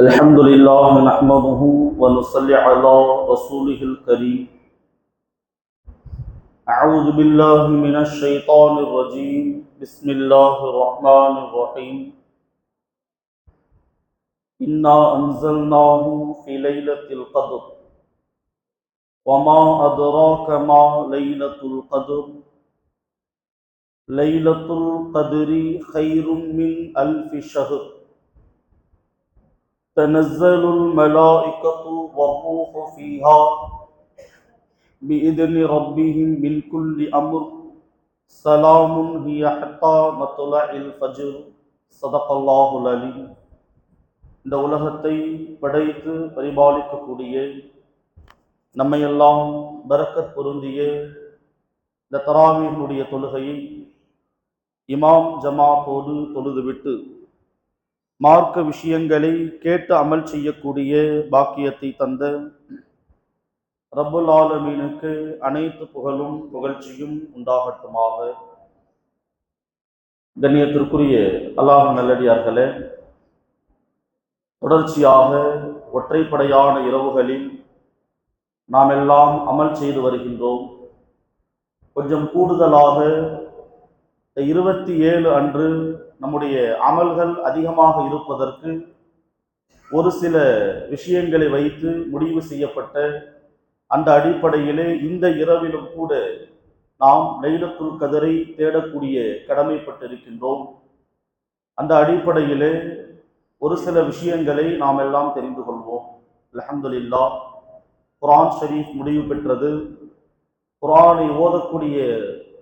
الحمد لله نحمده ونصلي على رسوله الكريم. أعوذ بالله من الشيطان الرجيم. بسم الله الرحمن الرحيم. إنا أنزلناه في ليلة القدر وما أدراك ما ليلة القدر. ليلة القدر خير من ألف شهر. تنزل الملائكة والروح فيها بإذن ربهم من كل أمر. سلام هي حتى مطلع الفجر. صدق الله العليم. இந்த உலகத்தை படைத்து பரிபாலிக்கக்கூடிய நம்மையெல்லாம் பரக்கத் பொருந்திய இந்த தராவீஹுடைய தொழுகையை இமாம் ஜமாத்தோடு தொழுதுவிட்டு மார்க்க விஷயங்களை கேட்டு அமல் செய்யக்கூடிய பாக்கியத்தை தந்த ரப்புல் ஆலமீனுக்கு அனைத்து புகழும் புகழ்ச்சியும் உண்டாகட்டுமாக. கண்ணியத்திற்குரிய அல்லாஹ் நல்லடியார்களே, தொடர்ச்சியாக ஒற்றைப்படையான இரவுகளில் நாம் எல்லாம் அமல் செய்து வருகின்றோம். கொஞ்சம் கூடுதலாக 27 அன்று நம்முடைய அமல்கள் அதிகமாக இருப்பதற்கு ஒரு சில விஷயங்களை வைத்து முடிவு செய்யப்பட்ட அந்த அடிப்படையிலே இந்த இரவிலும் கூட நாம் லைலத்துல் கதரை தேடக்கூடிய கடமைப்பட்டிருக்கின்றோம். அந்த அடிப்படையிலே ஒரு சில விஷயங்களை நாம் எல்லாம் தெரிந்து கொள்வோம். அல்ஹம்துலில்லாஹ், குர்ஆன் ஷரீஃப் முடிவு பெற்றது. குர்ஆனை ஓதக்கூடிய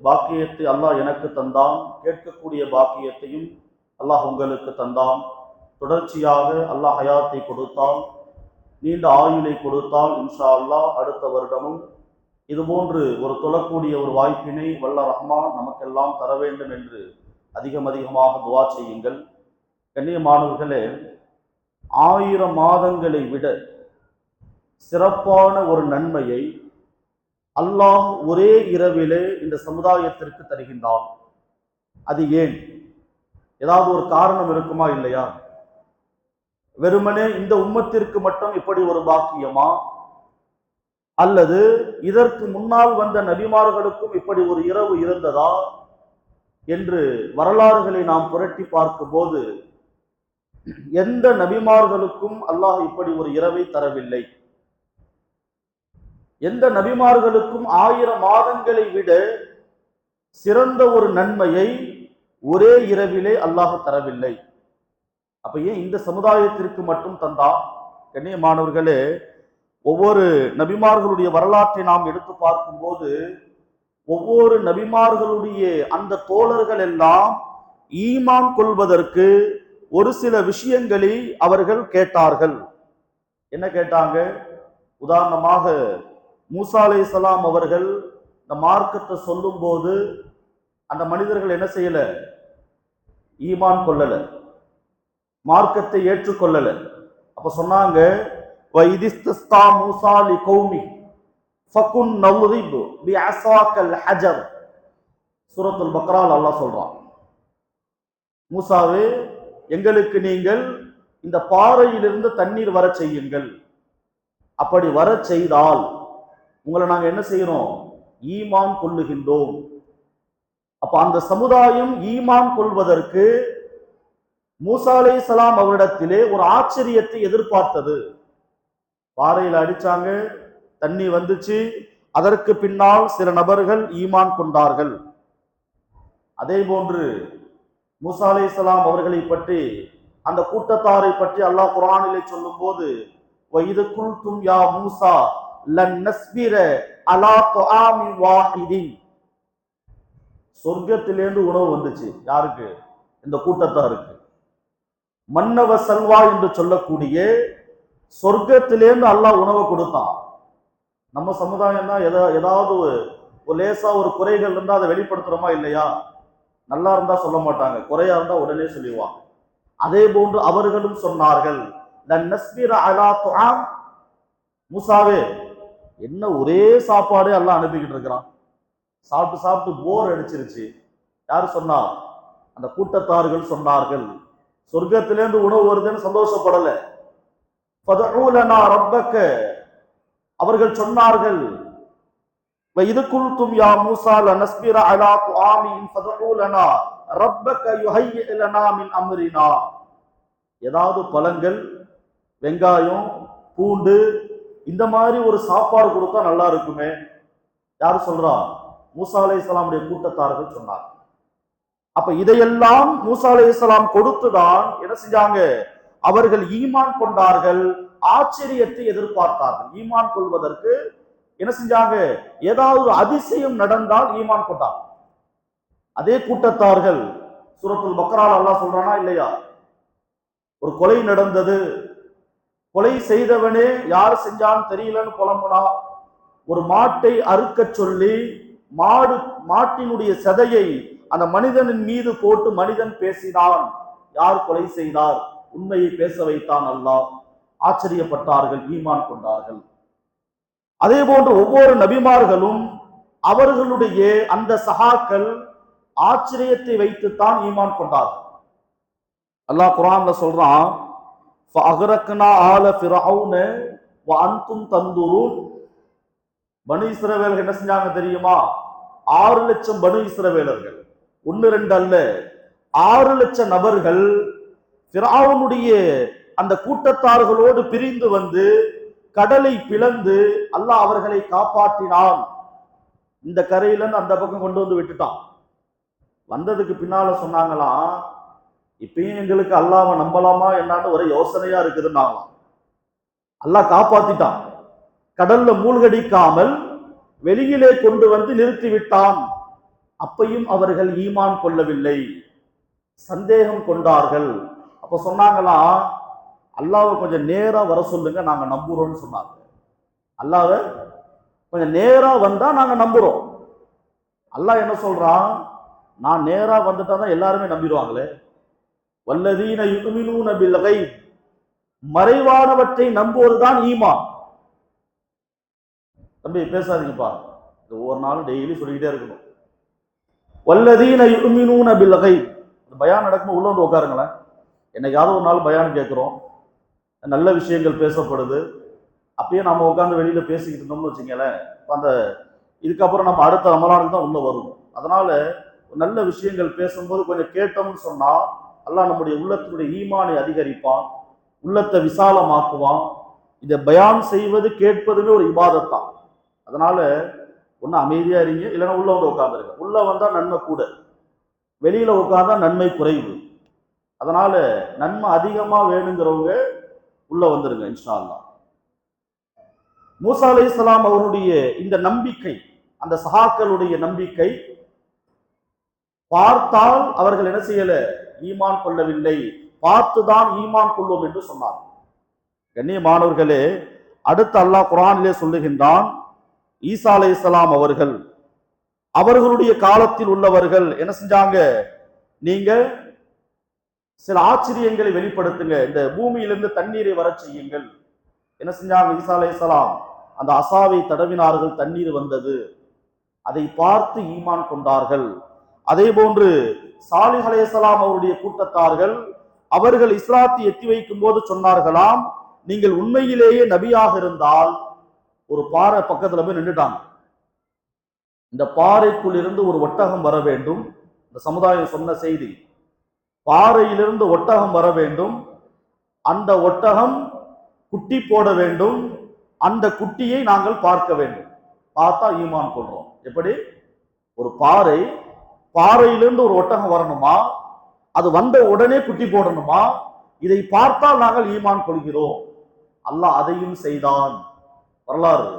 பாக்கியத்தை அல்லாஹ் எனக்கு தந்தான், கேட்கக்கூடிய பாக்கியத்தையும் அல்லாஹ் உங்களுக்கு தந்தான். தொடர்ச்சியாக அல்லாஹ் ஹயாத்தை கொடுத்தால், நீண்ட ஆயுளை கொடுத்தால், இன்ஷா அல்லாஹ் அடுத்த வருடமும் இதுபோன்று ஒரு தொழக்கூடிய ஒரு வாய்ப்பினை வல்ல ரஹ்மான் நமக்கெல்லாம் தர வேண்டும் என்று அதிகமாக துஆ செய்யுங்கள். கண்ணியமானவர்களே, 1000 மாதங்களை விட சிறப்பான ஒரு நன்மையை அல்லாஹ் ஒரே இரவிலே இந்த சமுதாயத்திற்கு தருகின்றான். அது ஏன்? ஏதாவது ஒரு காரணம் இருக்குமா? இல்லையா? வெறுமனே இந்த உம்மத்திற்கு மட்டும் இப்படி ஒரு பாக்கியமா, அல்லது இதற்கு முன்னால் வந்த நபிமார்களுக்கும் இப்படி ஒரு இரவு இருந்ததா என்று வரலாறுகளை நாம் புரட்டி பார்க்கும் போது எந்த நபிமார்களுக்கும் அல்லாஹ் இப்படி ஒரு இரவை தரவில்லை. எந்த நபிமார்களுக்கும் 1000 மாதங்களை விட சிறந்த ஒரு நன்மையை ஒரே இரவிலே அல்லாஹ் தரவில்லை. அப்ப ஏன் இந்த சமுதாயத்திற்கு மட்டும் தந்தா? கண்ணியமானவர்களே, ஒவ்வொரு நபிமார்களுடைய வரலாற்றை நாம் எடுத்து பார்க்கும்போது ஒவ்வொரு நபிமார்களுடைய அந்த தோழர்கள் எல்லாம் ஈமான் கொள்வதற்கு ஒரு சில விஷயங்களை அவர்கள் கேட்டார்கள். என்ன கேட்டாங்க? உதாரணமாக மூசா அலைஹிஸ்ஸலாம் அவர்கள் இந்த மார்க்கத்தை சொல்லும் போது அந்த மனிதர்கள் என்ன செய்யல? ஈமான் கொள்ளல, மார்க்கத்தை ஏற்றுக்கொள்ளல. அப்ப சொன்னாங்க, வைதிஸ்தஸ்தா மூசா லிகௌமி ஃபகுன் நவ்ரிப் பிஅஸாக்கல் ஹஜர். சூரத்துல் பக்ரால் அல்லாஹ் சொல்றான், மூசாவே, எங்களுக்கு நீங்கள் இந்த பாறையிலிருந்து தண்ணீர் வர செய்யுங்கள். அப்படி வர செய்தால் உங்களை நாங்க என்ன செய்யறோம்? ஈமான் கொள்ளுகின்றோம். அப்ப அந்த சமுதாயம் ஈமான் கொள்வதற்கு மூசா அலைஹிஸ்ஸலாம் அவரிடத்திலே ஒரு ஆச்சரியத்தை எதிர்பார்த்தது. பாறையில் அடிச்சாங்க, தண்ணி வந்துச்சு. அதற்கு பின்னால் சில நபர்கள் ஈமான் கொண்டார்கள். அதே போன்று மூசா அலைஹிஸ்ஸலாம் அவர்களை பற்றி, அந்த கூட்டத்தாரை பற்றி அல்லாஹ் குர்ஆனிலே சொல்லும் போது, வைது குல்தும் யா மூசா லன் நஸ்பிர அலா துஆமி வாஹிதின். சொர்க்கத்திலிருந்து உணவு வந்துச்சு. யாருக்கு? இந்த கூட்டத்தாருக்கு. மன்னவ சல்வா என்று சொல்லக்கூடிய சொர்க்கத்திலேருந்து அல்லாஹ் உணவை கொடுத்தான். நம்ம சமுதாயம் தான் ஏதாவது ஒரு லேசா ஒரு குறைகள் இருந்தா அதை வெளிப்படுத்துறோமா? இல்லையா? நல்லா இருந்தா சொல்ல மாட்டாங்க, குறையா இருந்தா உடனே சொல்லுவாங்க. அதே போன்று அவர்களும் சொன்னார்கள், லன் நஸ்பிர அலா துஆம். மூசாவே, என்ன ஒரே சாப்பாடே அல்லாஹ் அனுப்பிக்கிட்டு இருக்கிறான், சாப்பிட்டு சாப்பிட்டு போர் அடிச்சிருச்சு. யாரு சொன்னா? அந்த கூட்டத்தார்கள் சொன்னார்கள். சொர்க்கத்திலேருந்து உணவு வருதுன்னு சந்தோஷப்படல, ஃபதுஉ லனா ரப்பக, அவர்கள் சொன்னார்கள், وَإِذْ قُلْتُمْ يَا مُوسَى لَنَصْبِرَ عَلَى طَعَامٍ فَادْعُ لَنَا رَبَّكَ يُهَيِّئْ لَنَا مِنْ أَمْرِنَا. ஏதாவது பழங்கள், வெங்காயம், பூண்டு இந்த மாதிரி ஒரு சாப்பாடு கொடுத்தா நல்லா இருக்குமே. யார் சொல்றா? மூசா அலைஹிஸ்ஸலாமுடைய கூட்டத்தார்கள் சொன்னார். அப்ப இதையெல்லாம் மூசா அலைஹிஸ்ஸலாம் கொடுத்துதான் என்ன செஞ்சாங்க? அவர்கள் ஈமான் கொண்டார்கள், ஆச்சரியத்தை எதிர்பார்த்தார்கள். ஈமான் கொள்வதற்கு என்ன செஞ்சாங்க? ஏதாவது ஒரு அதிசயம் நடந்தால் ஈமான் கொண்டாங்க. அதே கூட்டத்தார்கள் சூரத்துல் பக்ரால அல்லாஹ் சொல்றானா இல்லையா? ஒரு கொலை நடந்தது, கொலை செய்தவனே யார் செஞ்சான்னு தெரியலன்னு புலம்புனா, ஒரு மாட்டை அறுக்க சொல்லி மாட்டினுடைய சதையை அந்த மனிதனின் மீது போட்டு மனிதன் பேசினான். யார் கொலை செய்தார்? உண்மையை பேச வைத்தான் அல்லாஹ். ஆச்சரியப்பட்டார்கள், ஈமான் கொண்டார்கள். அதே போன்று ஒவ்வொரு நபிமார்களும் அவர்களுடைய அந்த சகாக்கள் ஆச்சரியத்தை வைத்துத்தான் ஈமான் கொண்டார்கள். அல்லாஹ் குர்ஆன்ல சொல்றான், ஃபஅக்ரக்னா ஆல ஃபிரௌன வஅன்தும் தந்துரூன். பனு இஸ்ரவேலர்கள் என்ன செஞ்சாங்க தெரியுமா? 6 லட்சம் பனு இஸ்ரவேலர்கள், 1 2 அல்ல, 6 லட்சம் நபர்கள் ஃபிரௌனுடைய அந்த கூட்டத்தார்களோடு பிரிந்து வந்து கடலை பிளந்து அல்லாஹ் அவர்களை காப்பாற்றினான். இந்த கரையில இருந்து அந்த பக்கம் கொண்டு வந்து விட்டுட்டான். வந்ததுக்கு பின்னால சொன்னாங்களாம், இப்பயும் எங்களுக்கு அல்லாஹ்வை நம்பலாமா என்னன்னு ஒரு யோசனையா இருக்குதுன்னாங்களாம். அல்லாஹ் காப்பாத்திட்டான், கடல்ல மூழ்கடிக்காமல் வெளியிலே கொண்டு வந்து நிறுத்தி விட்டான். அப்பையும் அவர்கள் ஈமான் கொள்ளவில்லை, சந்தேகம் கொண்டார்கள். அப்ப சொன்னாங்களாம், அல்லாஹ்வை கொஞ்சம் நேரா வர சொல்லுங்க, நாங்க நம்புறோம்னு சொன்னாங்க. அல்லாஹ்வை கொஞ்சம் நேரா வந்தா நாங்க நம்புறோம். அல்லாஹ் என்ன சொல்றான்? நான் நேரா வந்துட்டா தான் எல்லாருமே நம்பிடுவாங்களே. வல்லதீன யுமினூன பில் கைப், மறைவானவற்றை நம்புவதுதான் ஈமான். தம்பி பேசாதீங்கப்பா, இது ஒவ்வொரு நாளும் டெய்லி சொல்லிக்கிட்டே இருக்கணும். வல்லதீன யுமினூன பில் கைப். பயான் நடக்கும் உள்ள வந்து உட்காருங்களேன். என்னைக்காவது ஒரு நாள் பயான் கேட்கிறோம், நல்ல விஷயங்கள் பேசப்படுது, அப்பயே நம்ம உட்காந்து வெளியில பேசிக்கிட்டு இருந்தோம்னு வச்சுங்களேன், அந்த இதுக்கப்புறம் நம்ம அடுத்த ரமலானுக்கு தான் உள்ள வருவோம். அதனால நல்ல விஷயங்கள் பேசும்போது கொஞ்சம் கேட்டோம்னு சொன்னா அல்லாஹ் நம்முடைய உள்ளத்தினுடைய ஈமானை அதிகரிப்பான், உள்ளத்தை விசாலமாக்குவான். இதை பயான் செய்வது கேட்பதுமே ஒரு இபாதத் தான். அதனால ஒண்ணு அமைதியா இருங்க, இல்லைன்னா உள்ள வந்து உட்காந்துருங்க. உள்ள வந்தா நன்மை கூட, வெளியில உட்கார்ந்தா நன்மை குறைவு. அதனால நன்மை அதிகமா வேணுங்கிறவங்க உள்ள வந்துருங்க இன்ஷா அல்லாஹ். மூசா அலைஹிஸ்ஸலாம் அவருடைய இந்த நம்பிக்கை, அந்த சஹாக்களுடைய நம்பிக்கை, பார்த்தால் அவர்கள் என்ன செய்யல? ஈமான் கொள்ளவில்லை, பார்த்துதான் ஈமான் கொள்வோம் என்று சொன்னார். கண்ணியமானவர்களே, அடுத்து அல்லாஹ் குர்ஆனிலே சொல்லுகின்றான், ஈசா அலைஹிஸ்ஸலாம் அவர்கள் அவர்களுடைய காலத்தில் உள்ளவர்கள் என்ன செஞ்சாங்க? நீங்க சில ஆச்சரியங்களை வெளிப்படுத்துங்க, இந்த பூமியிலிருந்து தண்ணீரை வர செய்யுங்கள். என்ன செஞ்சாங்க? ஈசா அலைஹிஸ்ஸலாம் அந்த அசாவை தடவினார்கள், தண்ணீர் வந்தது. அதை பார்த்து ஈமான் கொண்டார்கள். அதே போன்று சாலிஹ் அலைஹிஸ்ஸலாம் அவருடைய கூட்டத்தார்கள் அவர்கள் இஸ்லாத்தை எத்தி வைக்கும் போது சொன்னார்களாம், நீங்கள் உண்மையிலேயே நபியாக இருந்தால் ஒரு பாறை பக்கத்துல போய் நின்றுட்டாங்க, இந்த பாறைக்குள் இருந்து ஒரு ஒட்டகம் வர வேண்டும். இந்த சமுதாயம் சொன்ன செய்தி, பாறையிலிருந்து ஒட்டகம் வர வேண்டும், அந்த ஒட்டகம் குட்டி போட வேண்டும், அந்த குட்டியை நாங்கள் பார்க்க வேண்டும், பார்த்தா ஈமான் கொள்றோம். எப்படி? ஒரு பாறையிலிருந்து ஒரு ஒட்டகம் வரணுமா, அது வந்த உடனே குட்டி போடணுமா, இதை பார்த்தால் நாங்கள் ஈமான் கொள்கிறோம். அல்லாஹ் அதையும் செய்தான். வரலாறு,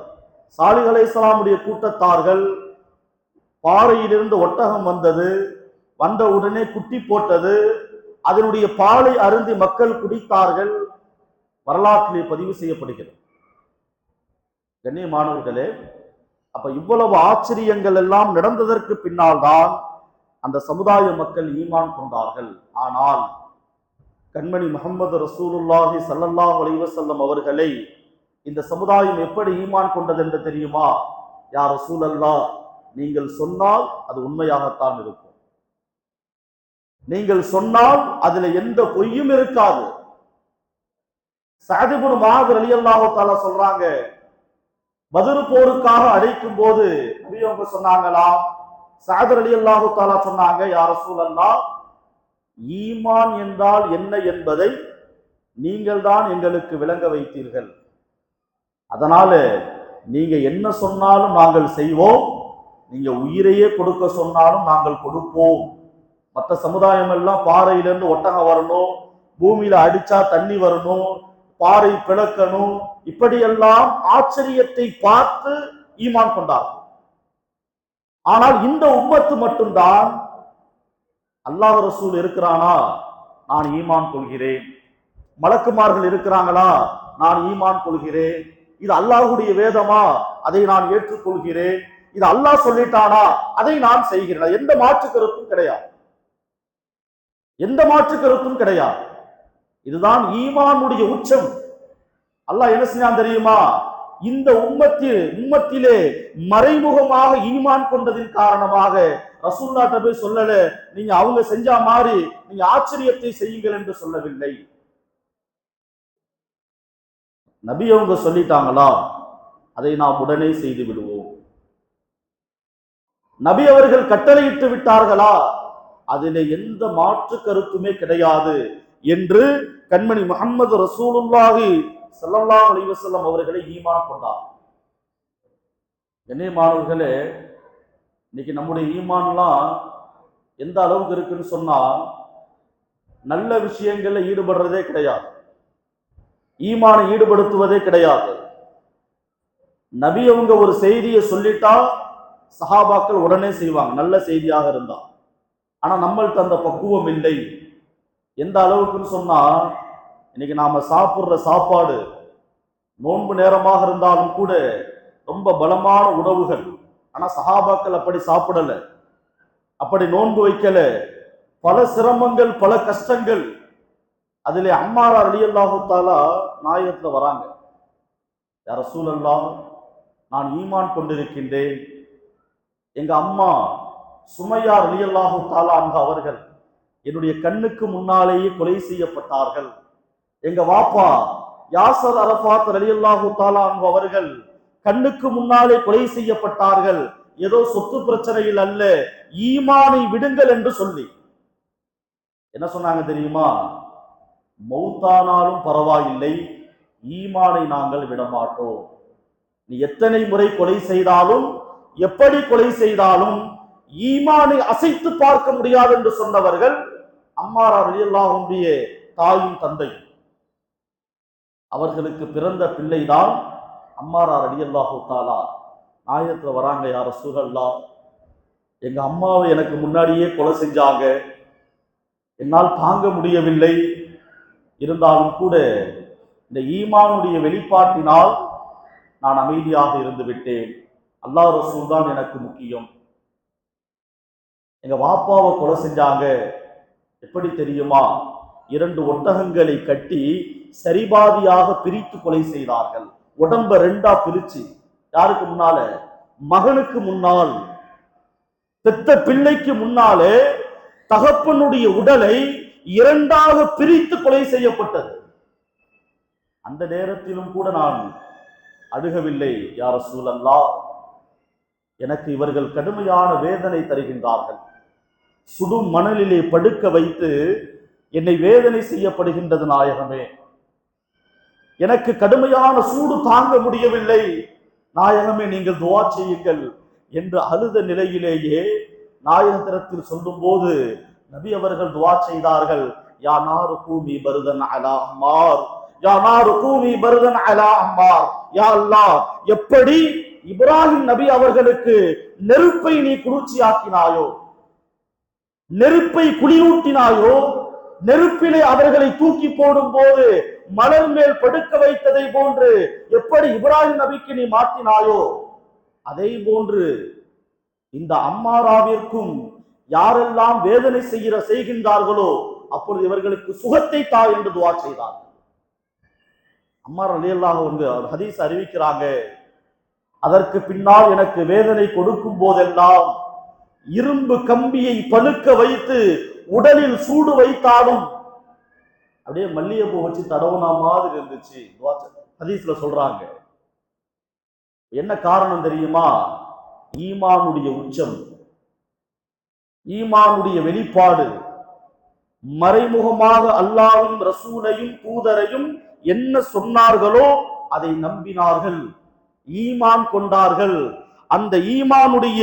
சாலிஹ் அலைஹிஸ்ஸலாமுடைய கூட்டத்தார்கள் பாறையிலிருந்து ஒட்டகம் வந்தது, வந்த உடனே குட்டி போட்டது, அதனுடைய பாலை அருந்தி மக்கள் குடித்தார்கள். வரலாற்றிலே பதிவு செய்யப்படுகிறது. கண்ணியமானவர்களே, அப்ப இவ்வளவு ஆச்சரியங்கள் எல்லாம் நடந்ததற்கு பின்னால் தான் அந்த சமுதாய மக்கள் ஈமான் கொண்டார்கள். ஆனால் கண்மணி முஹம்மது ரசூலுல்லாஹி ஸல்லல்லாஹு அலைஹி வஸல்லம் அவர்களை இந்த சமுதாயம் எப்படி ஈமான் கொண்டது என்று தெரியுமா? யா ரசூலல்லாஹ், நீங்கள் சொன்னால் அது உண்மையாகத்தான் இருக்கும், நீங்கள் சொன்னால் அதுல எந்த பொய்யும் இருக்காது. சஅத் இப்னு முஆத் ரலியல்லாஹு தஆலா சொல்றாங்க, பத்ர் போருக்காக அழைக்கும் போது நபி அவங்க சொன்னாங்களாம், சஅத் ரலியல்லாஹு தஆலா சொன்னாங்க, யா ரசூலல்லாஹ், ஈமான் என்றால் என்ன என்பதை நீங்கள் தான் எங்களுக்கு விளங்க வைத்தீர்கள். அதனால நீங்க என்ன சொன்னாலும் நாங்கள் செய்வோம், நீங்க உயிரையே கொடுக்க சொன்னாலும் நாங்கள் கொடுப்போம். மற்ற சமுதாயம் எல்லாம் பாறையிலிருந்து ஒட்டகம் வரணும், பூமியில அடிச்சா தண்ணி வரணும், பாறை பிளக்கணும், இப்படியெல்லாம் ஆச்சரியத்தை பார்த்து ஈமான் கொண்டார்கள். ஆனால் இந்த உம்மத்து மட்டும்தான், அல்லாஹ் ரசூல் இருக்கிறானா நான் ஈமான் கொள்கிறேன், மலக்குமார்கள் இருக்கிறாங்களா நான் ஈமான் கொள்கிறேன், இது அல்லாஹ்வுடைய வேதமா அதை நான் ஏற்றுக்கொள்கிறேன், இது அல்லாஹ் சொல்லிட்டானா அதை நான் செய்கிறேன். எந்த மாற்று கருத்தும் கிடையாது, எந்த மாற்று கருத்தும் கிடையாது. இதுதான் ஈமானுடைய உச்சம். அல்லாஹ் என்ன செஞ்சான் தெரியுமா? இந்த உம்மத்திலே மறைமுகமாக ஈமான் கொண்டதின் காரணமாக ரசூலுல்லாஹ்ட்ட போய் சொல்லல, நீங்க அவங்க செஞ்சா மாதிரி நீங்க ஆச்சரியத்தை செய்யுங்கள் என்று சொல்லவில்லை. நபி அவங்க சொல்லிட்டாங்களா அதை நாம் உடனே செய்து விடுவோம். நபி அவர்கள் கட்டளையிட்டு விட்டார்களா அதிலே எந்த மாற்று கருத்துமே கிடையாது என்று கண்மணி முஹம்மது ரசூலுல்லாஹி ஸல்லல்லாஹு அலைஹி வஸல்லம் அவர்களை ஈமான் கொண்டார். மாணவர்களே, இன்னைக்கு நம்முடைய ஈமான்லாம் எந்த அளவுக்கு இருக்குன்னு சொன்னா, நல்ல விஷயங்கள்ல ஈடுபடுறதே கிடையாது, ஈமானை ஈடுபடுத்துவதே கிடையாது. நபி அவங்க ஒரு செய்தியை சொல்லிட்டா சஹாபாக்கள் உடனே செய்வாங்க, நல்ல செய்தியாக இருந்தா. ஆனா நம்மள்ட்ட அந்த பக்குவம் இல்லை. எந்த அளவுக்குன்னு சொன்னா, இன்னைக்கு நாம சாப்பிடுற சாப்பாடு நோன்பு நேரமாக இருந்தாலும் கூட ரொம்ப பலமான உணவுகள். ஆனா சஹாபாக்கள் அப்படி சாப்பிடல, அப்படி நோன்பு வைக்கல. பல சிரமங்கள், பல கஷ்டங்கள். அதிலே அம்மாரா ரலியல்லாஹு தஆலா நாயகத்துல வராங்க, யா ரசூலல்லாஹ், நான் ஈமான் கொண்டிருக்கின்றேன். எங்க அம்மா சுமையா ரலியல்லாஹு தஆலா அன்ஹா அவர்கள் என்னுடைய கண்ணுக்கு முன்னாலேயே கொலை செய்யப்பட்டார்கள். எங்க வாப்பா யாசர் அரஃபாத் ரலியல்லாஹு தஆலா அன்ஹு அவர்கள் கண்ணுக்கு முன்னாலே கொலை செய்யப்பட்டார்கள். ஏதோ சொத்து பிரச்சனையில் அல்ல, ஈமானை விடுங்கள் என்று சொல்லி என்ன சொன்னாங்க தெரியுமா? மௌத்தானாலும் பரவாயில்லை, ஈமானை நாங்கள் விடமாட்டோம். நீ எத்தனை முறை கொலை செய்தாலும், எப்படி கொலை செய்தாலும் ஈமானை அசைத்து பார்க்க முடியாது என்று சொன்னவர்கள் அம்மாரா ரலியல்லாஹு அன்ஹுடைய தாயும் தந்தையும். அவர்களுக்கு பிறந்த பிள்ளைதான் அம்மாரா ரலியல்லாஹு தஆலா நாயகத்துல வராங்க, யா ரசூலல்லாஹ், எங்க அம்மாவை எனக்கு முன்னாடியே கொலை செஞ்சாங்க, என்னால் தாங்க முடியவில்லை. இருந்தாலும் கூட இந்த ஈமானுடைய வெளிப்பாட்டினால் நான் அமைதியாக இருந்து விட்டேன். அல்லாஹ் ரசூல் தான் எனக்கு முக்கியம். எங்க வாப்பாவை கொலை செஞ்சாங்க, எப்படி தெரியுமா? 2 ஒட்டகங்களை கட்டி சரிபாதியாக பிரித்து கொலை செய்தார்கள். உடம்ப 2ஆ பிரிச்சு, யாருக்கு முன்னால? மகனுக்கு முன்னால், பெத்த பிள்ளைக்கு முன்னாலே தகப்பனுடைய உடலை 2ஆக பிரித்து கொலை செய்யப்பட்டது. அந்த நேரத்திலும் கூட நான் அழுகவில்லை, யா ரசூலல்லாஹ், எனக்கு இவர்கள் கடுமையான வேதனை தருகின்றார்கள், சுடும் மணலிலே படுக்க வைத்து என்னை வேதனை செய்யப்படுகின்றது நாயகமே, எனக்கு கடுமையான சூடு தாங்க முடியவில்லை, நாயகமே நீங்கள் துஆ செய்யுங்கள் என்று அழுத நிலையிலேயே நாயகத்திடத்தில் சொல்லும் போது நபி அவர்கள் துஆ செய்தார்கள், யா நாரு கூமி பர்தன் அலா அம்மார், யா நாரு கூமி பர்தன் அலா அம்மார். யா அல்லாஹ், எப்படி இப்ராஹிம் நபி அவர்களுக்கு நெருப்பை நீ குளிர்ச்சியாக்கினாயோ, நெருப்பை குளிரூட்டினாயோ, நெருப்பிலே அவர்களை தூக்கி போடும் போது மலர் மேல் படுக்க வைத்ததை போன்று எப்படி இப்ராஹிம் நபிக்கு நீ மாற்றினாயோ, அதை போன்று இந்த அம்மாராவிற்கும் யாரெல்லாம் வேதனை செய்கின்றார்களோ அப்பொழுது இவர்களுக்கு சுகத்தை தா என்று துஆ செய்தார். அம்மார் ரலியல்லாஹு அன்ஹு ஹதீஸ் அறிவிக்கிறாங்க, அதற்கு பின்னால் எனக்கு வேதனை கொடுக்கும் போதெல்லாம் இரும்பு கம்பியை பழுக்க வைத்து உடலில் சூடு வைத்தாலும் அப்படியே மல்லிகைப்பூ வச்சு தடவுனா மாதிரி இருந்துச்சு. ஹதீஸ்ல சொல்றாங்க. என்ன காரணம் தெரியுமா? ஈமானுடைய உச்சம், ஈமானுடைய வெளிப்பாடு. மறைமுகமாக அல்லாஹ்வையும் ரசூலையும் தூதரையும் என்ன சொன்னார்களோ அதை நம்பினார்கள், ஈமான் கொண்டார்கள். அந்த ஈமானுடைய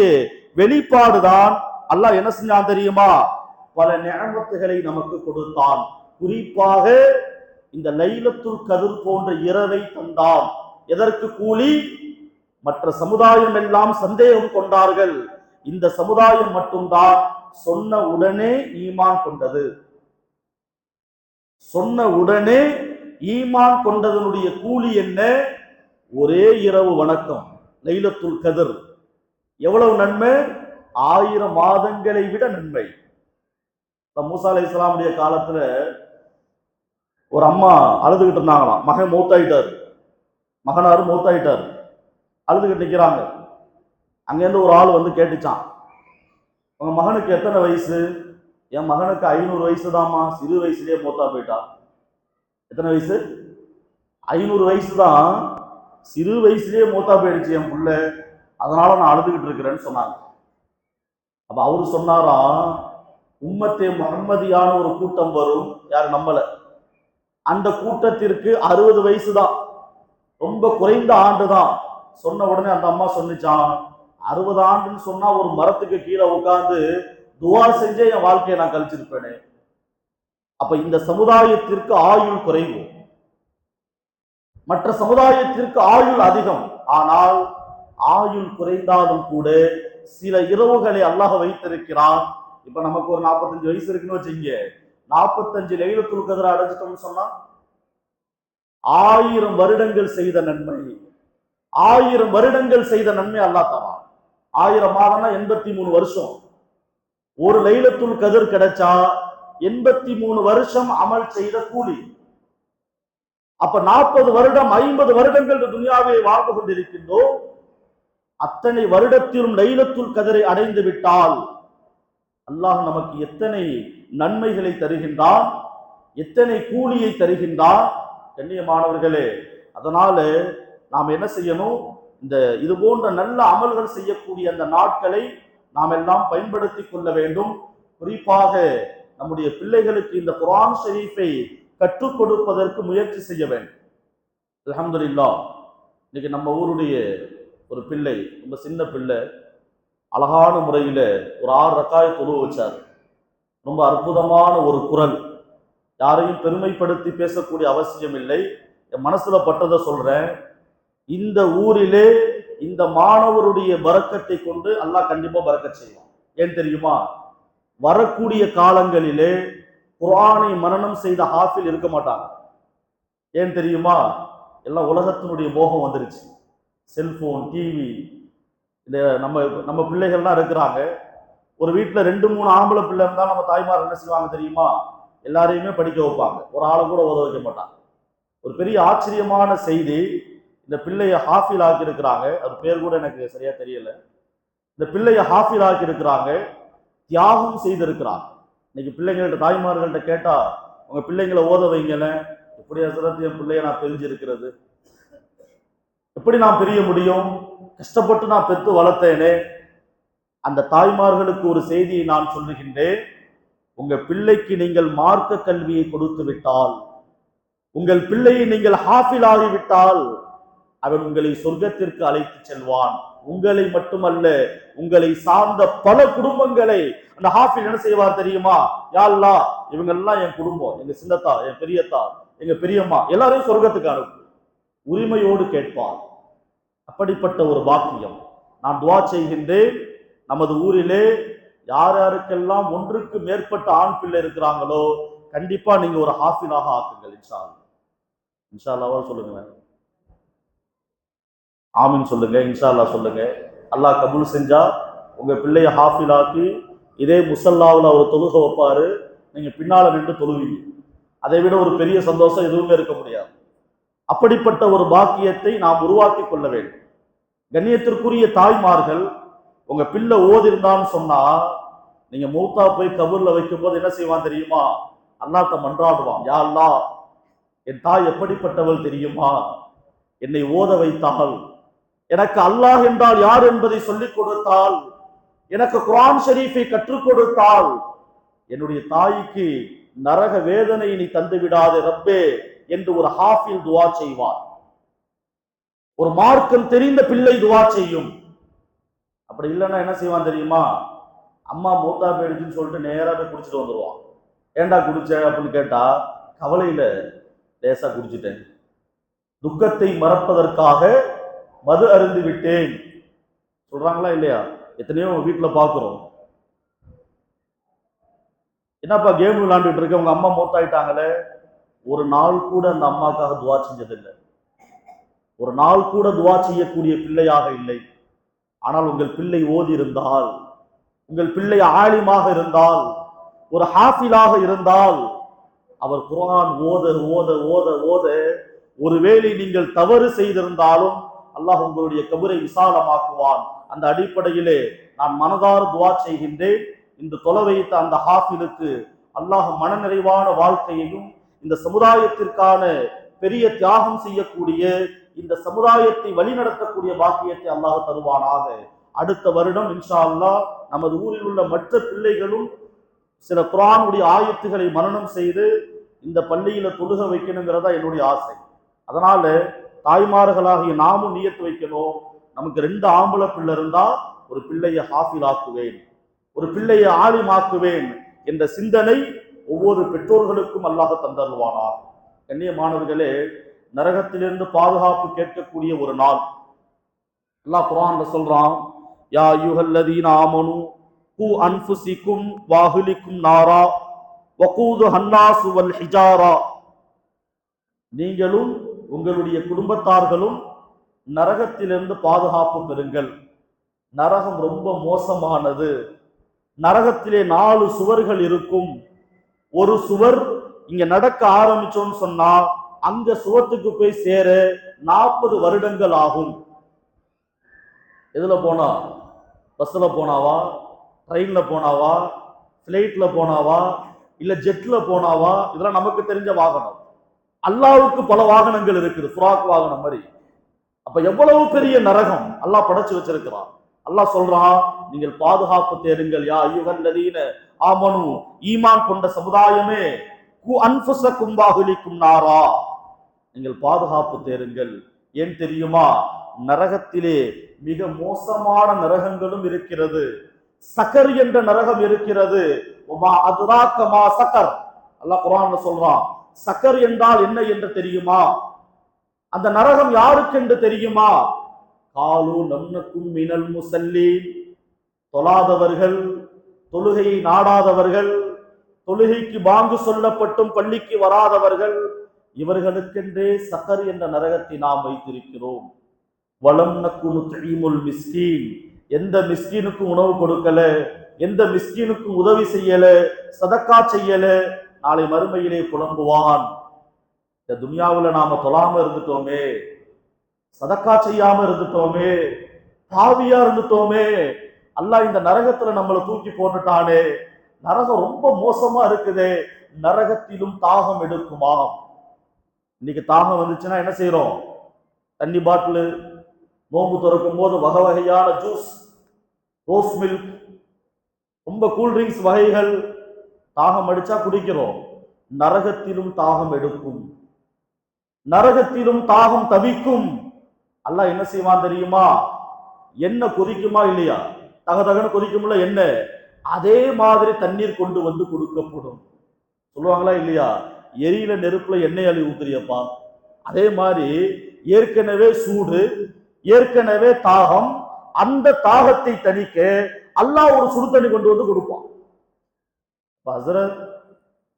வெளிப்பாடுதான் அல்லாஹ் என்ன செஞ்சான் தெரியுமா? பல நிஅமத்துகளை நமக்கு கொடுத்தான். குறிப்பாக இந்த லைலத்துல் கத்ர் போன்ற இரவை தந்தான். எதற்கு கூலி? மற்ற சமுதாயம் எல்லாம் சந்தேகம் கொண்டார்கள், இந்த சமுதாயம் மட்டும்தான் சொன்ன உடனே ஈமான் கொண்டது. சொன்ன உடனே ஈமான் கொண்டதனுடைய கூலி என்ன? ஒரே இரவு வணக்கம் லைலத்துல் கத்ர். எவ்வளவு நன்மை? 1000 மாதங்களை விட நன்மை. மூசா அலைஹிஸ்ஸலாமுடைய காலத்துல ஒரு அம்மா அழுதுகிட்டு இருந்தாங்களாம். மகன் மௌத்தாயிட்டாரு, மகனாரு மௌத்தாயிட்டாரு, அழுதுகிட்டு நிற்கிறாங்க. அங்கேருந்து ஒரு ஆள் வந்து கேட்டுச்சான், உங்க மகனுக்கு எத்தனை வயசு? என் மகனுக்கு 500 வயசு தாமா, சிறு வயசுலயே மூத்தா போயிட்டா. எத்தனை வயசு? 500 வயசு தான், சிறு வயசுலயே மூத்தா போயிடுச்சு என் புள்ள, அதனால நான் அழுதுகிட்டு இருக்கிறேன்னு சொன்னாங்க. அப்ப அவரு சொன்னாரா, உம்மத்தே முஹம்மதியான ஒரு கூட்டம் வரும், யாரு நம்மள, அந்த கூட்டத்திற்கு 60 வயசு தான், ரொம்ப குறைந்த ஆண்டு தான். சொன்ன உடனே அந்த அம்மா சொன்னிச்சான், 60 ஆண்டுன்னு சொன்னா ஒரு மரத்துக்கு கீழே உட்கார்ந்து துவா செஞ்சே என் வாழ்க்கையை நான் கழிச்சிருப்பேனே. அப்ப இந்த சமுதாயத்திற்கு ஆயுள் குறைவு, மற்ற சமுதாயத்திற்கு ஆயுள் அதிகம். ஆனால் ஆயுள் குறைந்தாலும் கூட சில இரவுகளை அல்லாஹ் வைத்திருக்கிறான். இப்ப நமக்கு ஒரு 45 வயசு இருக்குன்னு வச்சுங்க, 45 லைலத்துல் கத்ர் அடைஞ்சிட்டோம்னு சொன்னா 1000 வருடங்கள் செய்த நன்மை, 1000 வருடங்கள் செய்த நன்மை அல்லாஹ் தரான். 1000 மாதம்னா 83 வருஷம். ஒரு லைலத்துல் கத்ர் கிடைச்சா 83 வருஷம் அமல் செய்த கூலி. அப்ப 40 வருடம் 50 வருடங்கள் துனியாவை வாழ்ந்து கொண்டிருக்கின்றோம். அத்தனை வருடத்திலும் லைலத்துல் கத்ரை அடைந்து விட்டால் அல்லாஹ் நமக்கு எத்தனை நன்மைகளை தருகின்றான், எத்தனை கூலியை தருகின்றான். கண்ணியமானவர்களே, அதனால நாம் என்ன செய்யணும்? இந்த இது போன்ற நல்ல அமல்கள் செய்யக்கூடிய அந்த நாட்களை நாம் எல்லாம் பயன்படுத்தி கொள்ள வேண்டும். குறிப்பாக நம்முடைய பிள்ளைகளுக்கு இந்த குர்ஆன் ஷரீஃபை கற்றுக் கொடுப்பதற்கு முயற்சி செய்ய வேண்டும். அல்ஹம்துலில்லாஹ், இன்னைக்கு நம்ம ஊருடைய ஒரு பிள்ளை, ரொம்ப சின்ன பிள்ளை, அழகான முறையில ஒரு 6 ரக்காயத் தொழுவ வச்சார். ரொம்ப அற்புதமான ஒரு குரல். யாரையும் பெருமைப்படுத்தி பேசக்கூடிய அவசியம் இல்லை, என் மனசுல பட்டதை சொல்றேன். இந்த ஊரிலே இந்த மாணவருடைய பரக்கத்தை கொண்டு அல்லாஹ் கண்டிப்பா பரக்கத் செய்வான். ஏன் தெரியுமா? வரக்கூடிய காலங்களிலே குர்ஆனை மனனம் செய்த ஹாஃபில் இருக்க மாட்டாங்க. ஏன் தெரியுமா? எல்லாம் உலகத்தினுடைய மோகம் வந்துருச்சு. செல்போன், டிவி, இந்த நம்ம பிள்ளைகள்லாம் இருக்கிறாங்க. ஒரு வீட்டுல 2-3 ஆம்பளை பிள்ளை இருந்தா நம்ம தாய்மார் என்ன செய்வாங்க தெரியுமா? எல்லாரையுமே படிக்க வைப்பாங்க, ஒரு ஆளை கூட உதவ வைக்க மாட்டாங்க. ஒரு பெரிய ஆச்சரியமான செய்தி, இந்த பிள்ளைய ஹாஃபில் ஆக்கி இருக்கிறாங்க. அது பேர் கூட எனக்கு சரியா தெரியல. இந்த பிள்ளைய ஹாஃபில் ஆக்கி இருக்கிறாங்க, தியாகம் செய்திருக்கிறாங்க. இன்னைக்கு பிள்ளைங்கள்ட்ட, தாய்மார்கள்ட்ட கேட்டா, உங்க பிள்ளைங்களை ஓத வைங்கன்னு, எப்படி அசரத்து என் பிள்ளைய நான் பிரிஞ்சிருக்கிறது, எப்படி நான் பிரிய முடியும்? கஷ்டப்பட்டு நான் பெற்று வளர்த்தேனே. அந்த தாய்மார்களுக்கு ஒரு செய்தியை நான் சொல்லுகின்றேன். உங்க பிள்ளைக்கு நீங்கள் மார்க்க கல்வியை கொடுத்து விட்டால், உங்கள் பிள்ளையை நீங்கள் ஹாஃபில் ஆகிவிட்டால், அவன் உங்களை சொர்க்கத்திற்கு அழைத்து செல்வான். உங்களை மட்டுமல்ல, உங்களை சார்ந்த பல குடும்பங்களை அந்த ஹாஃபில் என்ன செய்வார் தெரியுமா? யா அல்லாஹ், இவங்க எல்லாம் என் குடும்பம், எங்க சின்னத்தா, என் பெரியத்தா, எங்க பெரியம்மா, எல்லாரையும் சொர்க்கத்துக்கு அனுப்பு, உரிமையோடு கேட்பார். அப்படிப்பட்ட ஒரு பாக்கியம். நான் துஆ செய்கின்றேன், நமது ஊரிலே யார் யாருக்கெல்லாம் ஒன்றுக்கு மேற்பட்ட ஆண் பிள்ளை இருக்கிறாங்களோ கண்டிப்பா நீங்க ஒரு ஹாஃபிலாக ஆக்குங்கள். இன்ஷா அல்லாஹ். இன்ஷா அல்லாஹ் சொல்லுங்க, ஆமீன் சொல்லுங்க, இன்ஷா அல்லாஹ் சொல்லுங்க. அல்லாஹ் கபூல் செஞ்சா உங்க பிள்ளைய ஹாஃபிலாக்கி இதே முசல்லாவில் அவர் தொழுக வைப்பாரு, நீங்க பின்னால நின்று தொழுவீங்க. அதை விட ஒரு பெரிய சந்தோஷம் எதுவுமே இருக்க முடியாது. அப்படிப்பட்ட ஒரு பாக்கியத்தை நாம் உருவாக்கி கொள்ள வேண்டும். கண்ணியத்திற்குரிய தாய்மார்கள், உங்க பிள்ளை ஓதிருந்தான்னு சொன்னா, நீங்க மௌத்தா போய் கபூர்ல வைக்கும் போது என்ன செய்வான் தெரியுமா? அல்லாஹ்ட்ட மன்றாடுவான், யா அல்லாஹ், என் தாய் எப்படிப்பட்டவள் தெரியுமா? என்னை ஓத வைத்தால், எனக்கு அல்லாஹ் என்றால் யார் என்பதை சொல்லிக் கொடுத்தால், எனக்கு குர்ஆன் ஷரீஃபை கற்றுக் கொடுத்தால், என்னுடைய தாய்க்கு நரக வேதனை நீ தந்து விடாதே ரப்பே என்று ஒரு ஹாஃபில் துவா செய்வார். ஒரு மார்க்கம் தெரிந்த பிள்ளை துவா செய்யும். அப்படி இல்லைன்னா என்ன செய்வான் தெரியுமா? அம்மா மூத்தா போயிடுச்சுன்னு சொல்லிட்டு நேரா போய் குடிச்சிட்டு வந்துடுவான். ஏண்டா குடிச்ச அப்படின்னு கேட்டா, கவலையில லேசா குடிச்சிட்டேன், துக்கத்தை மறப்பதற்காக மது அருந்து விட்டேன் சொல்றாங்களா இல்லையா? எத்தனையோ வீட்டுல பாக்குறோம். என்னப்பா கேம் விளையாண்டுட்டு இருக்க, உங்க அம்மா மூத்தாயிட்டாங்களே, ஒரு நாள் கூட அந்த அம்மாக்காக துவா செஞ்சதில்லை, ஒரு நாள் கூட துவா செய்யக்கூடிய பிள்ளையாக இல்லை. ஆனால் உங்கள் பிள்ளை ஓதி இருந்தால், உங்கள் பிள்ளை ஆலிமாக இருந்தால், ஒரு ஹாஃபிலாக இருந்தால், அவர் குர்ஆன் ஓத ஓத ஓத ஓத ஒருவேளை நீங்கள் தவறு செய்திருந்தாலும் அல்லாஹ் உங்களுடைய கபரை விசாலமாக்குவான். அந்த அடிப்படையிலே நான் மனதார துவா செய்கின்றேன். இந்த தொலை வைத்த அந்த ஹாஃபிலுக்கு அல்லாஹ் மனநிறைவான வாழ்க்கையையும், இந்த சமுதாயத்திற்கான பெரிய தியாகம் செய்யக்கூடிய, இந்த சமுதாயத்தை வழிநடத்தக்கூடிய பாக்கியத்தை அல்லாஹ் தருவானாக. அடுத்த வருடம் இன்ஷா அல்லாஹ் நமது ஊரில் உள்ள மற்ற பிள்ளைகளும் சில குர்ஆனுடைய ஆயத்துகளை மனனம் செய்து இந்த பள்ளியில தொழுக வைக்கணுங்கிறதா என்னுடைய ஆசை. அதனால தாய்மார்களாகிய நாமும் நியத்து வைக்கணும். நமக்கு 2 ஆம்பளை பிள்ளை இருந்தா ஒரு பிள்ளையை ஹாஃபில் ஆக்குவேன், ஒரு பிள்ளையை ஆலிமாக்குவேன் என்ற சிந்தனை ஒவ்வொரு பெற்றோர்களுக்கும் அல்லாஹ் தந்தருவானா. கண்ணியமானவர்களே, நரகத்திலிருந்து பாதுகாப்பு கேட்கக்கூடிய ஒரு நாள் அல்லாஹ் குர்ஆன்ல சொல்றான், யா அய்யுஹல்லதீன ஆமனு கூ அன்ஃபுஸிக்கும் வஅஹ்லிக்கும் நாரா வகூதுஹா அன்னாஸு வல் ஹிஜாரா, நீங்களும் உங்களுடைய குடும்பத்தார்களும் நரகத்திலிருந்து பாதுகாப்பு பெறுங்கள். நரகம் ரொம்ப மோசமானது. நரகத்திலே 4 சுவர்கள் இருக்கும். ஒரு சுவர் இங்க நடக்க ஆரம்பிச்சோம்னு சொன்னா அங்க சுவத்துக்கு போய் சேர 40 வருடங்கள் ஆகும். எதுல போனா? பஸ்ல போனாவா, ட்ரெயின்ல போனாவா, பிளைட்ல போனாவா, இல்ல ஜெட்ல போனாவா? இதெல்லாம் நமக்கு தெரிஞ்ச வாகனம். அல்லாஹ்வுக்கு பல வாகனங்கள் இருக்குது, புராக் வாகனம் மாதிரி. அப்ப எவ்வளவு பெரிய நரகம் அல்லாஹ் படைச்சு வச்சிருக்கிறான். அல்லாஹ் சொல்றான், நீங்கள் பாதுகாப்பு தேடுங்கள். யா அய்யுஹல்லதீன ஆமனு, ஈமான் கொண்ட சமுதாயமே, கு அன்ஃபுஸக்கும் வஅஹ்லிக்கும் நாரா, நீங்கள் பாதுகாப்பு தேடுங்கள். ஏன் தெரியுமா? நரகத்திலே மிக மோசமான நரகங்களும் இருக்கிறது. சக்கர் என்ற நரகம் இருக்கிறது. வமா அத்ராக மா சக்கர், அல்லாஹ் குர்ஆன்ல சொல்றான். சக்கர் என்றால் என்ன என்று தெரியுமா? அந்த நரகம் யாருக்கு என்று தெரியுமா? காலு நம்னக்கும் மினல் முஸல்லீன், தொழாதவர்கள், தொழுகையை நாடாதவர்கள், தொழுகைக்கு பாங்கு சொல்லப்பட்டும் பள்ளிக்கு வராதவர்கள், இவர்களுக்கென்றே சக்கர் என்ற நரகத்தை நாம் வைத்திருக்கிறோம். வலம் நக்குனு துஈமுல் மிஸ்கீன், எந்த மிஸ்கீனுக்கும் உணவு கொடுக்கல, எந்த மிஸ்கீனுக்கும் உதவி செய்யல, சதக்கா செய்யல, நாளை மறுமையிலே புலம்புவான். இந்த துன்யாவுல நாம தொழாம இருந்துட்டோமே, சதக்கா செய்யாம இருந்துட்டோமே, பாவியா இருந்துட்டோமே, அல்லாஹ் இந்த நரகத்துல நம்மளை தூக்கி போட்டுட்டானே, நரகம் ரொம்ப மோசமா இருக்குதே, நரகத்திலும் தாகம் எடுக்குமா? இன்னைக்கு தாகம் வந்துச்சுன்னா என்ன செய்யறோம்? தண்ணி பாட்டிலு, நோம்பு திறக்கும் போது வகை வகையான ஜூஸ், ரோஸ் மில்க், ரொம்ப கூல்ட்ரிங்க்ஸ் வகைகள், தாகம் அடிச்சா குடிக்கிறோம். நரகத்திலும் தாகம் எடுக்கும், நரகத்திலும் தாகம் தவிக்கும். அல்லாஹ் என்ன செய்வான் தெரியுமா? என்ன கொதிக்குமா இல்லையா? தகதகன்னு கொதிக்கும்ல என்ன, அதே மாதிரி தண்ணீர் கொண்டு வந்து கொடுக்கப்படும். சொல்லுவாங்களா இல்லையா? எரியில நெருப்புல எண்ணெய் அள்ளி ஊத்துறியப்பா. அதே மாதிரி ஏற்கனவே சூடு, ஏற்கனவே தாகம், அந்த தாகத்தை தணிக்க அல்லாஹ் ஒரு சுடு தண்ணி கொண்டு வந்து கொடுப்பான். ஹஸரத்,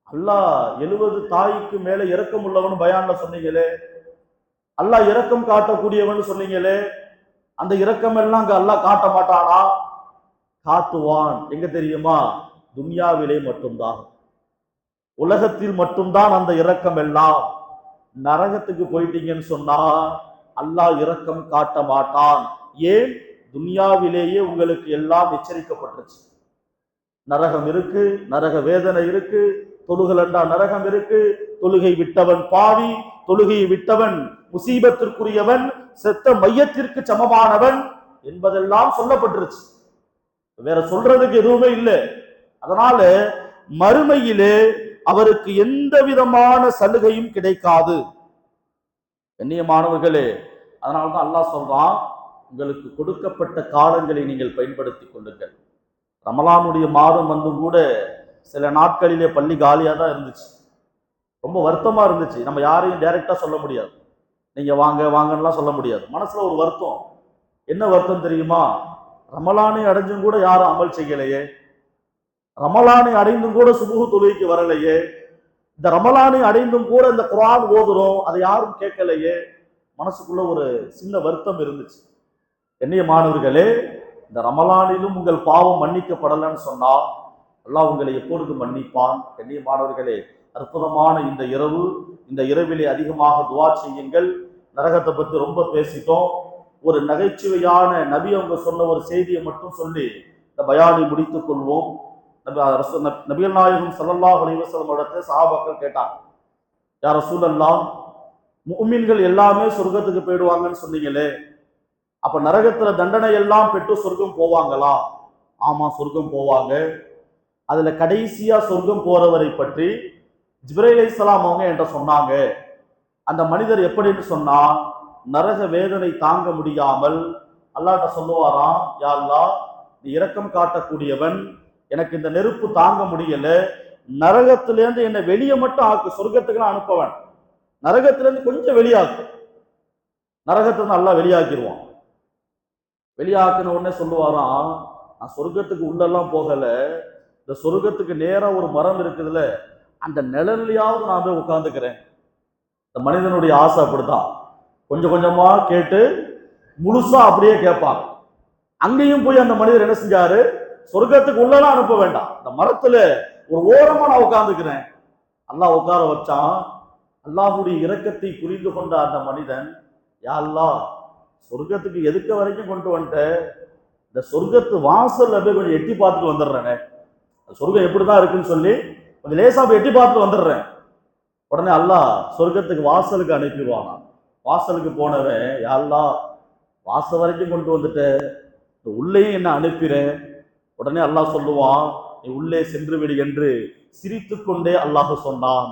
அல்லாஹ் 70 தாய்க்கு மேல இரக்கம் உள்ளவன் பயான்ல சொன்னீங்களே, அல்லாஹ் இரக்கம் காட்டக்கூடியவன் சொன்னீங்களே, அந்த இரக்கம் எல்லாம் அங்க அல்லாஹ் காட்ட மாட்டானா? காட்டுவான். எங்க தெரியுமா? துன்யாவிலே மட்டும்தான், உலகத்தில் மட்டும்தான் அந்த இரக்கம் எல்லாம். நரகத்துக்கு போயிட்டீங்கன்னு சொன்னா அல்லாஹ் இரக்கம் காட்ட மாட்டான். ஏன்? துன்யாவிலேயே உங்களுக்கு எல்லாம் எச்சரிக்கப்பட்டுருச்சு. நரகம் இருக்கு, நரக வேதனை இருக்கு, தொழுகலண்டா நரகம் இருக்கு, தொழுகை விட்டவன் பாவி, தொழுகையை விட்டவன் முசீபத்திற்குரியவன், செத்த மையத்திற்கு சமமானவன் என்பதெல்லாம் சொல்லப்பட்டிருச்சு. வேற சொல்றதுக்கு எதுவுமே இல்லை. அதனால மறுமையிலே அவருக்கு எந்த விதமான சலுகையும் கிடைக்காது. கண்ணியமானவர்களே, அதனால்தான் அல்லாஹ் சொல்றான், உங்களுக்கு கொடுக்கப்பட்ட காலங்களை நீங்கள் பயன்படுத்திக் கொள்ளுங்கள். ரமலானுடைய மாதம் வந்தும் கூட சில நாட்களிலே பள்ளி காலியாக தான் இருந்துச்சு. ரொம்ப வருத்தமா இருந்துச்சு. நம்ம யாரையும் டைரக்டா சொல்ல முடியாது, நீங்க வாங்க வாங்கலாம் சொல்ல முடியாது. மனசுல ஒரு வருத்தம். என்ன வருத்தம் தெரியுமா? ரமலானை அடைஞ்சும் கூட யாரும் அமல் செய்யலையே, ரமலானை அடைந்தும் கூட சுபுஹ் தொழுகைக்கு வரலையே, இந்த ரமலானை அடைந்தும் கூட இந்த குர்ஆன் ஓதுறோம், அதை யாரும் கேட்கலையே. மனசுக்குள்ள ஒரு சின்ன வருத்தம் இருந்துச்சு. கண்ணியமானவர்களே, இந்த ரமலானிலும் உங்கள் பாவம் மன்னிக்கப்படலன்னு சொன்னா அல்லாஹ் உங்களை எப்பொழுது மன்னிப்பான்? கண்ணியமானவர்களே, அற்புதமான இந்த இரவு, இந்த இரவிலே அதிகமாக துஆ செய்யுங்கள். நரகத்தை பத்தி ரொம்ப பேசிட்டோம். ஒரு நகைச்சுவையான நபி அவங்க சொன்ன ஒரு செய்தியை மட்டும் சொல்லி இந்த பயானை முடித்துக் கொள்வோம். நபிகள் நாயகம் ஸல்லல்லாஹு அலைஹி வஸல்லம் இடத்துல சஹாபாக்கள் கேட்டாங்க, யா ரசூலல்லாஹ், முஃமின்கள் எல்லாமே சொர்க்கத்துக்கு போயிடுவாங்கன்னு சொன்னீங்களே, அப்ப நரகத்துல தண்டனை எல்லாம் பெற்று சொர்க்கம் போவாங்களா? ஆமா, சொர்க்கம் போவாங்க. அதுல கடைசியா சொர்க்கம் போறவரை பற்றி ஜிப்ரீல் அலைஹிஸ்ஸலாம் அவங்க என்கிட்ட சொன்னாங்க. அந்த மனிதர் எப்படின்னு சொன்னா, நரக வேதனை தாங்க முடியாமல் அல்லாஹ்ட்ட சொல்லுவாராம், யா அல்லாஹ், நீ இரக்கம் காட்டக்கூடியவன், எனக்கு இந்த நெருப்பு தாங்க முடியல, நரகத்திலேருந்து என்னை வெளியே மட்டும் ஆக்கு, சொர்க்கத்துக்கு நான் அனுப்பவன், நரகத்திலேருந்து கொஞ்சம் வெளியாக்கு. நரகத்திலிருந்து அல்லாஹ் வெளியாக்கிடுவான். வெளியாக்குன உடனே சொல்லுவாராம், நான் சொர்க்கத்துக்கு உள்ளெல்லாம் போகல, இந்த சொர்க்கத்துக்கு நேரா ஒரு மரம் இருக்குதுல்ல, அந்த நிழல்லையாவது நான் போய் உட்கார்ந்துக்கிறேன். இந்த மனிதனுடைய ஆசை அப்படித்தான். கொஞ்சம் கொஞ்சமா கேட்டு முழுசா அப்படியே கேட்பாங்க. அங்கேயும் போய் அந்த மனிதர் என்ன செஞ்சாரு, சொர்க்கத்துக்கு உள்ளலாம் அனுப்ப வேண்டாம், இந்த மரத்துல ஒரு ஓரமா நான் உட்கார்ந்துக்கிறேன். அல்லாஹ் உட்கார வச்சான். அல்லாஹ்வுடைய இரக்கத்தை புரிந்து கொண்ட அந்த மனிதன், யா அல்லாஹ், சொர்க்கத்துக்கு எதுக்க வரைக்கும் கொண்டு வந்துட்ட, இந்த சொர்க்கத்து வாசல்ல போய் கொஞ்சம் எட்டி பார்த்துட்டு வந்துடுறேனே, சொர்க்கம் எப்படிதான் இருக்குன்னு சொல்லி கொஞ்சம் லேசா போய் எட்டி பார்த்துட்டு வந்துடுறேன். உடனே அல்லாஹ் சொர்க்கத்துக்கு வாசலுக்கு அனுப்பிடுவானா. வாசலுக்கு போனவன், யா அல்லாஹ், வாசல் வரைக்கும் கொண்டு வந்துட்ட, உள்ளேயும் என்ன அனுப்பிறேன். உடனே அல்லாஹ் சொல்லுவான், நீ உள்ளே சென்று விடு என்று சிரித்துக்கொண்டே அல்லாஹ் சொன்னான்.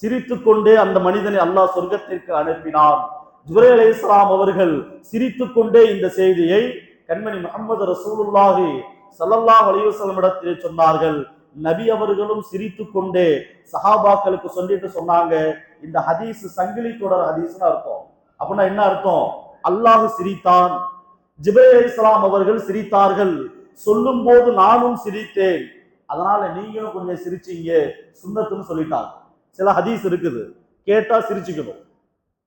சிரித்துக்கொண்டே அந்த மனிதனை அல்லாஹ் சொர்க்கத்திற்கு அனுப்பினான். ஜிப்ரீல் அலைஹிஸ்ஸலாம் அவர்கள் சிரித்துக்கொண்டே இந்த செய்தியை கண்மணி முஹம்மது ரசூலுல்லாஹி ஸல்லல்லாஹு அலைஹி வஸல்லம் இடத்திலே சொன்னார்கள். நபி அவர்களும் சிரித்துக்கொண்டே சஹாபாக்களுக்கு சொல்லிட்டு சொன்னாங்க, இந்த ஹதீஸ் சங்கிலி தொடர் ஹதீஸ்னு அர்த்தம். அப்படின்னா என்ன அர்த்தம்? அல்லாஹ் சிரித்தான், ஜிப்ரீல் அலைஹிஸ்ஸலாம் அவர்கள் சிரித்தார்கள், சொல்லும் போது நானும் சிரித்தேன், அதனால நீங்களும் கொஞ்சம் சிரிச்சீங்க, சுன்னத்துன்னு சொல்லிட்டாங்க. சில ஹதீஸ் இருக்குது, கேட்டா சிரிச்சுக்கணும்.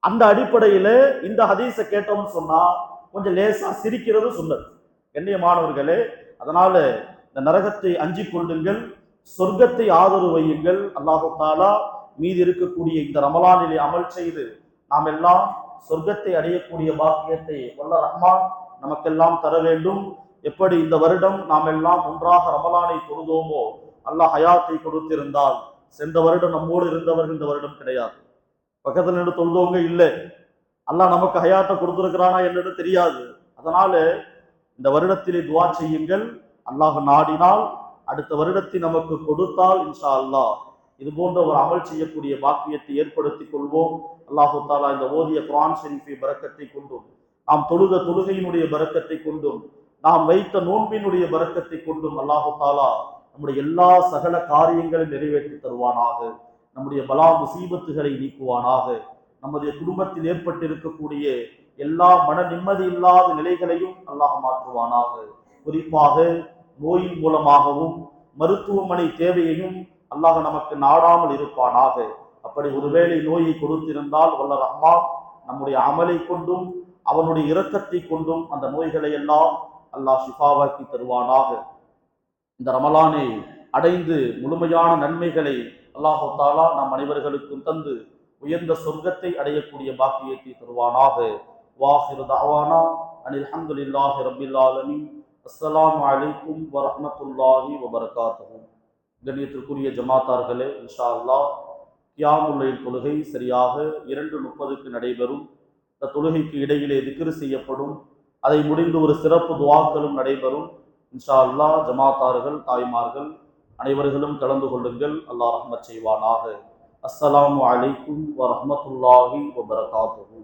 அந்த அடிப்படையில இந்த ஹதீஸை கேட்டோம்னு சொன்னா கொஞ்சம் லேசா சிரிக்கிறது சுன்னத். கண்ணியமானவர்களே, அதனால இந்த நரகத்தை அஞ்சிக் கொள்ளுங்கள், சொர்க்கத்தை ஆதரவு வையுங்கள். அல்லாஹு தாலா மீதி இருக்கக்கூடிய இந்த ரமலானிலே அமல் செய்து நாம் எல்லாம் சொர்க்கத்தை அடையக்கூடிய பாக்கியத்தை வல்ல ரஹ்மான் நமக்கெல்லாம் தர வேண்டும். எப்படி இந்த வருடம் நாம் எல்லாம் ஒன்றாக ரமலானை தொழுதோமோ, அல்லாஹ் ஹயாத்தை கொடுத்திருந்தால், சென்ற வருடம் நம்மோடு இருந்தவர்கள் இந்த வருடம் கிடையாது, பக்கத்துல நின்று தொழுதவங்க இல்லை, அல்லாஹ் நமக்கு ஹயாத்தை கொடுத்திருக்கிறானா என்னன்னு தெரியாது. அதனால இந்த வருடத்திலே துஆ செய்யுங்கள். அல்லாஹ் நாடினால் அடுத்த வருடத்தை நமக்கு கொடுத்தால் இன்ஷா அல்லாஹ் இது போன்ற ஒரு அமல் செய்யக்கூடிய பாக்கியத்தை ஏற்படுத்திக் கொள்வோம். அல்லாஹு தாலா இந்த ஓதிய குர்ஆன் ஷரீஃபை பரக்கத்தை கொண்டும், நாம் தொழுத தொழுகையினுடைய பரக்கத்தை கொண்டும், நாம் வைத்த நோன்பினுடைய பரக்கத்தை கொண்டும் அல்லாஹு தாலா நம்முடைய எல்லா சகல காரியங்களையும் நிறைவேற்றி தருவானாக. நம்முடைய பலா முசீபத்துகளை நீக்குவானாக. நம்முடைய குடும்பத்தில் ஏற்பட்டிருக்கக்கூடிய எல்லா மன நிம்மதி இல்லாத நிலைகளையும் அல்லாஹ் மாற்றுவானாக. குறிப்பாக நோயின் மூலமாகவும் மருத்துவமனை தேவையையும் அல்லாஹ் நமக்கு நாடாமல் இருப்பானாக. அப்படி ஒருவேளை நோயை கொடுத்திருந்தால் வல்ல ரஹ்மான் நம்முடைய அமலை கொண்டும் அவனுடைய இரக்கத்தை கொண்டும் அந்த நோய்களை எல்லாம் அல்லாஹ் ஷிஃபாவாக்கி தருவானாக. இந்த ரமலானை அடைந்து முழுமையான நன்மைகளை அல்லாஹு தாலா நம் அனைவர்களுக்கும் தந்து உயர்ந்த சொர்க்கத்தை அடையக்கூடிய பாக்கியத்தை தருவானாக. வாஹிரு தஅவானா அனில் ஹம்துலில்லாஹி ரப்பில் ஆலமீன். அஸ்ஸலாமு அலைக்கும் வரஹ்மத்துல்லாஹி வபரகாத்துஹு. கண்ணியத்திற்குரிய ஜமாத்தார்களே, இன்ஷா அல்லாஹ் கியாமுல் லைல் தொழுகை சரியாக 2:30க்கு நடைபெறும். இந்த தொழுகைக்கு இடையிலே திக்ர் செய்யப்படும். அதை முடிந்து ஒரு சிறப்பு துஆக்களும் நடைபெறும். இன்ஷா அல்லாஹ் ஜமாத்தார்கள், தாய்மார்கள் அனைவர்களும் கலந்து கொள்ளுங்கள். அல்லாஹ் ரஹ்மத் செய்வானாக. அஸ்ஸலாமு அலைக்கும் வரஹ்மத்துல்லாஹி வபரகாத்துஹு.